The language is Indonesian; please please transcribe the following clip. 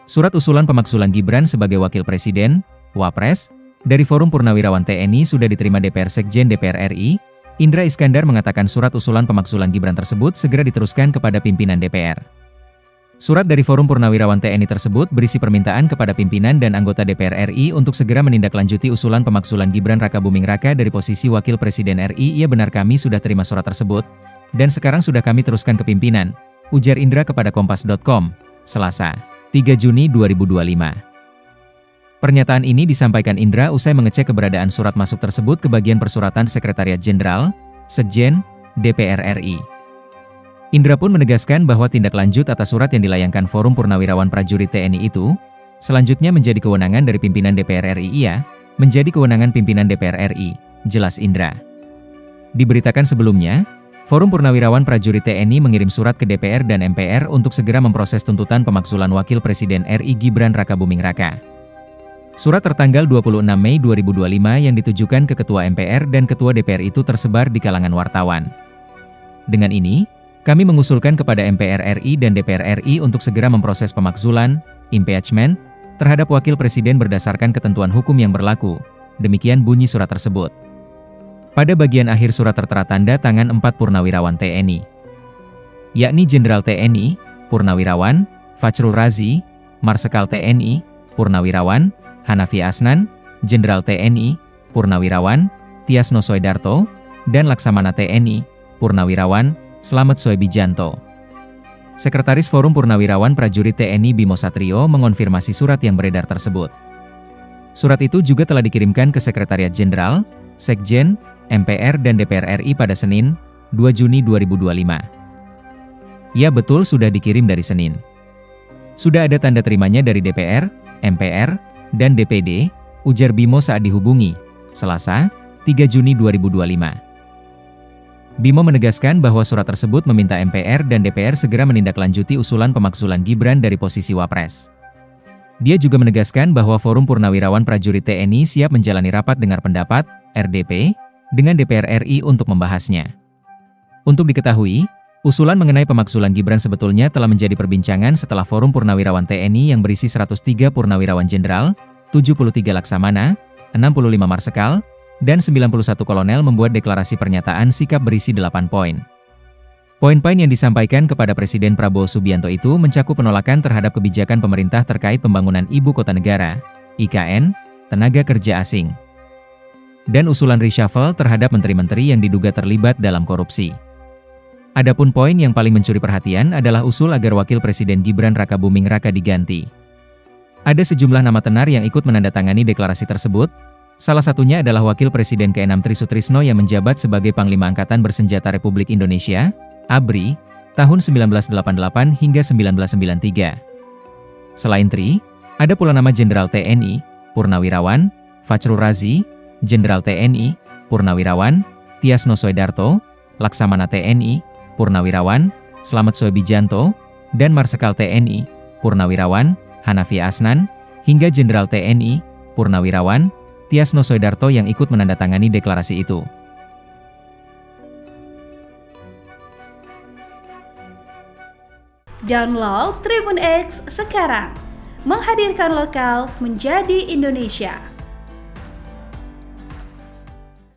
Surat usulan pemakzulan Gibran sebagai Wakil Presiden, Wapres, dari Forum Purnawirawan TNI sudah diterima DPR. Sekjen DPR RI, Indra Iskandar mengatakan surat usulan pemakzulan Gibran tersebut segera diteruskan kepada pimpinan DPR. Surat dari Forum Purnawirawan TNI tersebut berisi permintaan kepada pimpinan dan anggota DPR RI untuk segera menindaklanjuti usulan pemakzulan Gibran Rakabuming Raka dari posisi Wakil Presiden RI. Iya benar, kami sudah terima surat tersebut, dan sekarang sudah kami teruskan ke pimpinan, ujar Indra kepada Kompas.com, Selasa, 3 Juni 2025. Pernyataan ini disampaikan Indra usai mengecek keberadaan surat masuk tersebut ke bagian persuratan Sekretariat Jenderal, Sekjen, DPR RI. Indra pun menegaskan bahwa tindak lanjut atas surat yang dilayangkan Forum Purnawirawan Prajurit TNI itu, selanjutnya menjadi kewenangan dari pimpinan DPR RI. Iya, menjadi kewenangan pimpinan DPR RI, jelas Indra. Diberitakan sebelumnya, Forum Purnawirawan Prajurit TNI mengirim surat ke DPR dan MPR untuk segera memproses tuntutan pemakzulan Wakil Presiden RI Gibran Rakabuming Raka. Surat tertanggal 26 Mei 2025 yang ditujukan ke Ketua MPR dan Ketua DPR itu tersebar di kalangan wartawan. Dengan ini, kami mengusulkan kepada MPR RI dan DPR RI untuk segera memproses pemakzulan, impeachment, terhadap Wakil Presiden berdasarkan ketentuan hukum yang berlaku. Demikian bunyi surat tersebut. Pada bagian akhir surat tertera tanda tangan 4 purnawirawan TNI, yakni Jenderal TNI, Purnawirawan, Fachrul Razi, Marsekal TNI, Purnawirawan, Hanafi Asnan, Jenderal TNI, Purnawirawan, Tiasno Soedarto, dan Laksamana TNI, Purnawirawan, Slamet Soebijanto. Sekretaris Forum Purnawirawan Prajurit TNI Bimo Satrio mengonfirmasi surat yang beredar tersebut. Surat itu juga telah dikirimkan ke Sekretariat Jenderal, Sekjen, MPR dan DPR RI pada Senin, 2 Juni 2025. Ya betul, sudah dikirim dari Senin. Sudah ada tanda terimanya dari DPR, MPR, dan DPD, ujar Bimo saat dihubungi, Selasa, 3 Juni 2025. Bimo menegaskan bahwa surat tersebut meminta MPR dan DPR segera menindaklanjuti usulan pemakzulan Gibran dari posisi Wapres. Dia juga menegaskan bahwa Forum Purnawirawan Prajurit TNI siap menjalani rapat dengar pendapat, RDP, dengan DPR RI untuk membahasnya. Untuk diketahui, usulan mengenai pemakzulan Gibran sebetulnya telah menjadi perbincangan setelah Forum Purnawirawan TNI yang berisi 103 Purnawirawan Jenderal, 73 Laksamana, 65 Marsekal, dan 91 Kolonel membuat deklarasi pernyataan sikap berisi 8 poin. Poin-poin yang disampaikan kepada Presiden Prabowo Subianto itu mencakup penolakan terhadap kebijakan pemerintah terkait pembangunan Ibu Kota Negara, IKN, tenaga kerja asing, dan usulan reshuffle terhadap menteri-menteri yang diduga terlibat dalam korupsi. Adapun poin yang paling mencuri perhatian adalah usul agar Wakil Presiden Gibran Rakabuming Raka diganti. Ada sejumlah nama tenar yang ikut menandatangani deklarasi tersebut, salah satunya adalah Wakil Presiden ke-6 Tri Sutrisno yang menjabat sebagai Panglima Angkatan Bersenjata Republik Indonesia, ABRI, tahun 1988 hingga 1993. Selain Tri, ada pula nama Jenderal TNI, Purnawirawan, Fachrul Razi, Jenderal TNI, Purnawirawan, Tiasno Soedarto, Laksamana TNI, Purnawirawan, Slamet Soebijanto, dan Marsekal TNI, Purnawirawan, Hanafi Asnan, hingga Jenderal TNI, Purnawirawan, Tiasno Soedarto yang ikut menandatangani deklarasi itu. Download Tribun X sekarang, menghadirkan lokal menjadi Indonesia.